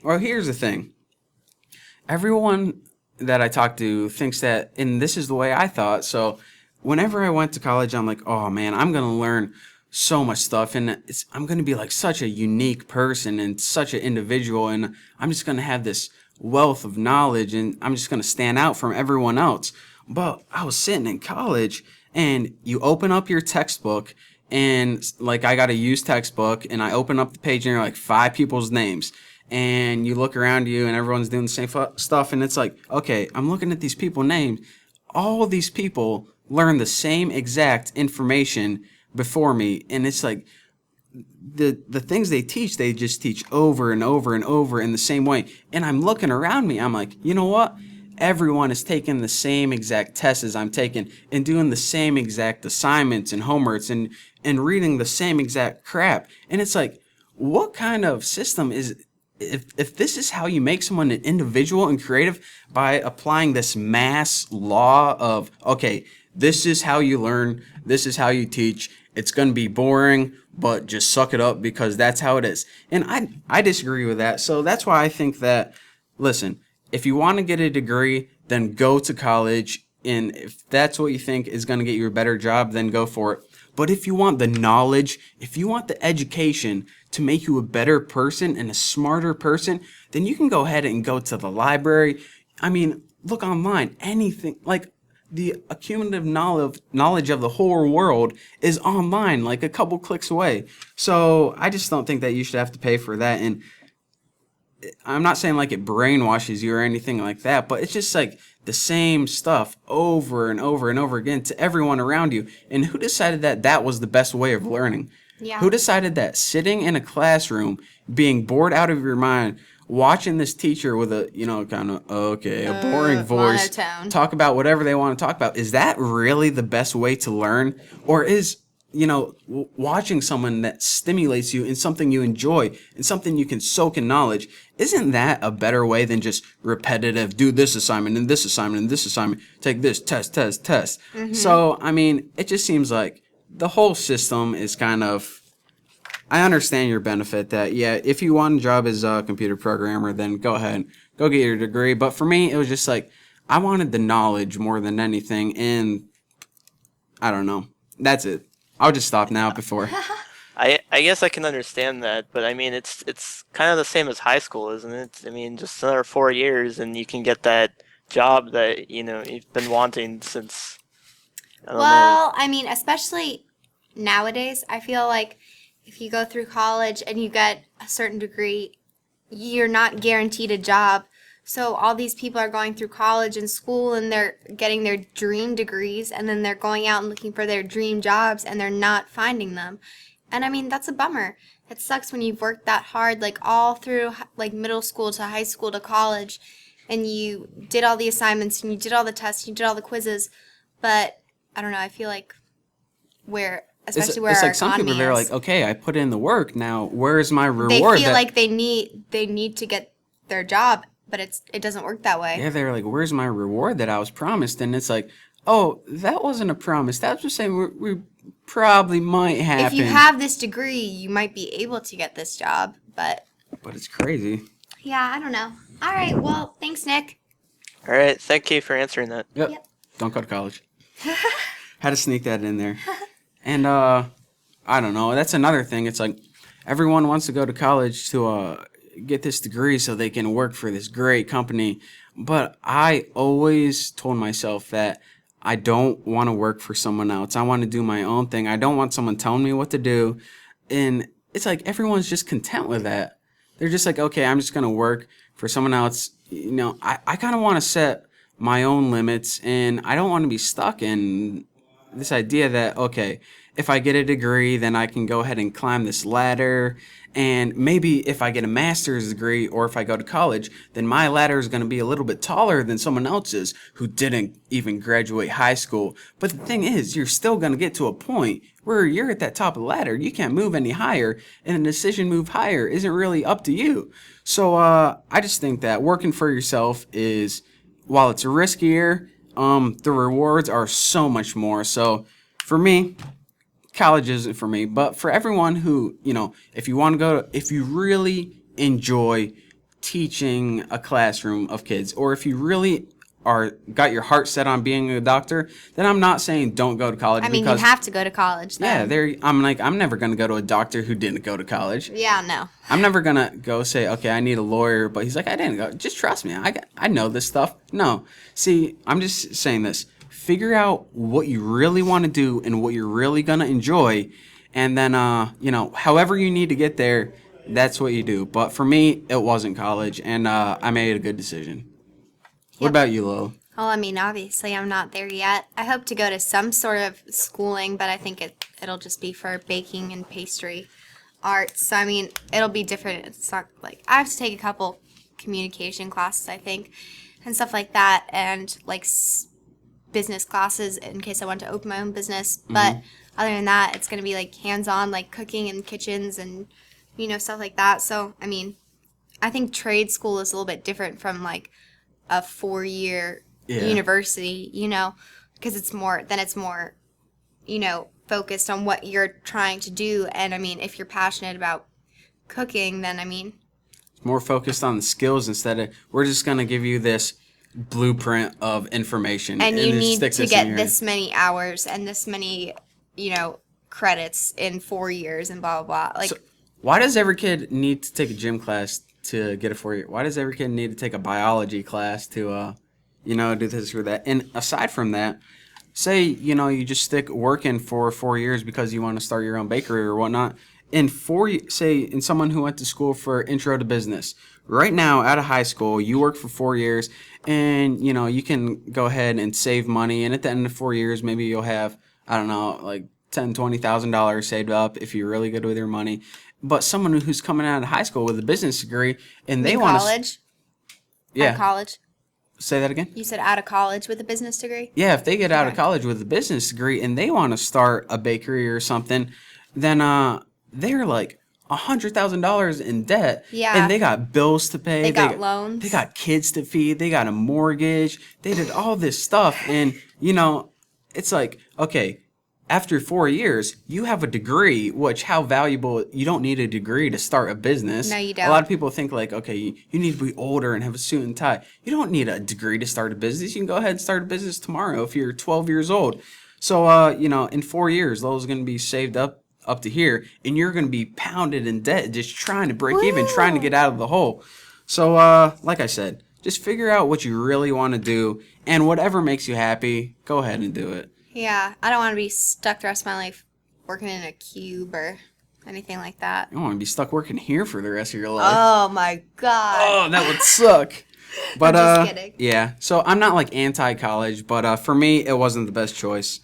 Well, here's the thing. Everyone that I talk to thinks that, and this is the way I thought. So whenever I went to college, I'm like, oh man, I'm going to learn so much stuff, and I'm going to be like such a unique person and such an individual, and I'm just going to have this wealth of knowledge, and I'm just going to stand out from everyone else. But I was sitting in college, and you open up your textbook, and like I got a used textbook, and I open up the page, and you're like five people's names, and you look around you, and everyone's doing the same stuff, and it's like, okay, I'm looking at these people names. All of these people learn the same exact information before me, and it's like the things they teach, they just teach over and over and over in the same way. And I'm looking around me, I'm like, you know what? Everyone is taking the same exact tests as I'm taking and doing the same exact assignments and homeworks and reading the same exact crap. And it's like, what kind of system is, if this is how you make someone an individual and creative, by applying this mass law of, okay, this is how you learn, this is how you teach, it's going to be boring, but just suck it up because that's how it is. And I disagree with that. So that's why I think that, listen, if you want to get a degree, then go to college. And if that's what you think is going to get you a better job, then go for it. But if you want the knowledge, if you want the education to make you a better person and a smarter person, then you can go ahead and go to the library. I mean, look online, anything, like the accumulative knowledge of the whole world is online, like a couple clicks away. So I just don't think that you should have to pay for that. And I'm not saying like it brainwashes you or anything like that, but it's just like the same stuff over and over and over again to everyone around you. And who decided that that was the best way of learning? Yeah. Who decided that sitting in a classroom, being bored out of your mind, watching this teacher with a, kind of, okay, a boring voice, monotone. talk about whatever they want to talk about, is that really the best way to learn? Or is, watching someone that stimulates you in something you enjoy and something you can soak in knowledge, isn't that a better way than just repetitive, do this assignment and this assignment and this assignment, take this test, test, test? So, I mean, it just seems like the whole system is kind of, I understand your benefit that, yeah, if you want a job as a computer programmer, then go ahead, go get your degree. But for me, it was just like, I wanted the knowledge more than anything. And I don't know. That's it. I'll just stop now before. I guess I can understand that, but I mean it's kind of the same as high school, isn't it? I mean, just another 4 years and you can get that job that you've been wanting since I don't know. Well, I mean, especially nowadays, I feel like if you go through college and you get a certain degree, you're not guaranteed a job. So all these people are going through college and school and they're getting their dream degrees and then they're going out and looking for their dream jobs and they're not finding them. And I mean, that's a bummer. It sucks when you've worked that hard, like all through like middle school to high school to college, and you did all the assignments and you did all the tests, and you did all the quizzes, but I don't know, I feel like especially where it's our like some economy people, they're is, like, okay, I put in the work. Now, where's my they reward? feel like they need to get their job, but it doesn't work that way. Yeah, they're like, where's my reward that I was promised? And it's like, oh, that wasn't a promise. That's just saying we probably might happen. If you have this degree, you might be able to get this job, but it's crazy. yeah, I don't know. All right, well, thanks, Nick. All right, thank you for answering that. Yep. Don't go to college. Had to sneak that in there. And I don't know. That's another thing. It's like everyone wants to go to college to get this degree so they can work for this great company. But I always told myself that I don't want to work for someone else. I want to do my own thing. I don't want someone telling me what to do. And it's like everyone's just content with that. They're just like, okay, I'm just going to work for someone else. I kind of want to set my own limits, and I don't want to be stuck in this idea that, okay, if I get a degree, then I can go ahead and climb this ladder. And maybe if I get a master's degree or if I go to college, then my ladder is going to be a little bit taller than someone else's who didn't even graduate high school. But the thing is, you're still going to get to a point where you're at that top of the ladder. You can't move any higher, and a decision move higher isn't really up to you. So I just think that working for yourself is, while it's riskier, the rewards are so much more. So for me, college isn't for me, but for everyone who, if you want to go, if you really enjoy teaching a classroom of kids, or if you really are got your heart set on being a doctor, then I'm not saying don't go to college. I mean, because you have to go to college then. I'm never gonna go to a doctor who didn't go to college. Yeah, no. I'm never gonna go say, okay, I need a lawyer, but he's like, I didn't go. Just trust me, I know this stuff. No, see, I'm just saying this. Figure out what you really want to do and what you're really gonna enjoy, and then however you need to get there, that's what you do. But for me, it wasn't college, and I made a good decision. What Yep. about you, Lil? Well, I mean, obviously, I'm not there yet. I hope to go to some sort of schooling, but I think it'll just be for baking and pastry arts. So, I mean, it'll be different. It's not like I have to take a couple communication classes, I think, and stuff like that, and like business classes in case I want to open my own business. But other than that, it's going to be like hands-on, like cooking in kitchens and, stuff like that. So, I mean, I think trade school is a little bit different from like a 4-year university, because it's more focused on what you're trying to do. And I mean, if you're passionate about cooking, then I mean, More focused on the skills instead of we're just gonna give you this blueprint of information, and you just need stick to this in get your this many hours and this many, credits in 4 years and blah, blah, blah. Like, So, why does every kid need to take a gym class to get a 4-year? Why does every kid need to take a biology class to, do this or that? And aside from that, say, you just stick working for 4 years because you want to start your own bakery or whatnot. In someone who went to school for intro to business, right now out of high school, you work for 4 years and, you can go ahead and save money. And at the end of 4 years, maybe you'll have, I don't know, like $10,000-$20,000 saved up if you're really good with your money. But someone who's coming out of high school with a business degree and they want to, college? yeah, Out of college? say that again. You said out of college with a business degree? Yeah, if they get out of Okay. college with a business degree and they want to start a bakery or something, then they're like $100,000 in debt. Yeah. And they got bills to pay. They got loans. They got kids to feed. They got a mortgage. They did all this stuff, and it's like, okay, after 4 years, you have a degree, which how valuable, you don't need a degree to start a business. No, you A don't. lot of people think like, okay, you need to be older and have a suit and tie. You don't need a degree to start a business. You can go ahead and start a business tomorrow if you're 12 years old. So, in 4 years, those are going to be saved up to here, and you're going to be pounded in debt just trying to break even, trying to get out of the hole. So, like I said, just figure out what you really want to do, and whatever makes you happy, go ahead and do it. Yeah, I don't want to be stuck the rest of my life working in a cube or anything like that. You don't want to be stuck working here for the rest of your life. Oh my god. Oh, that would suck. But I'm just kidding. yeah. So I'm not like anti-college, but for me, it wasn't the best choice.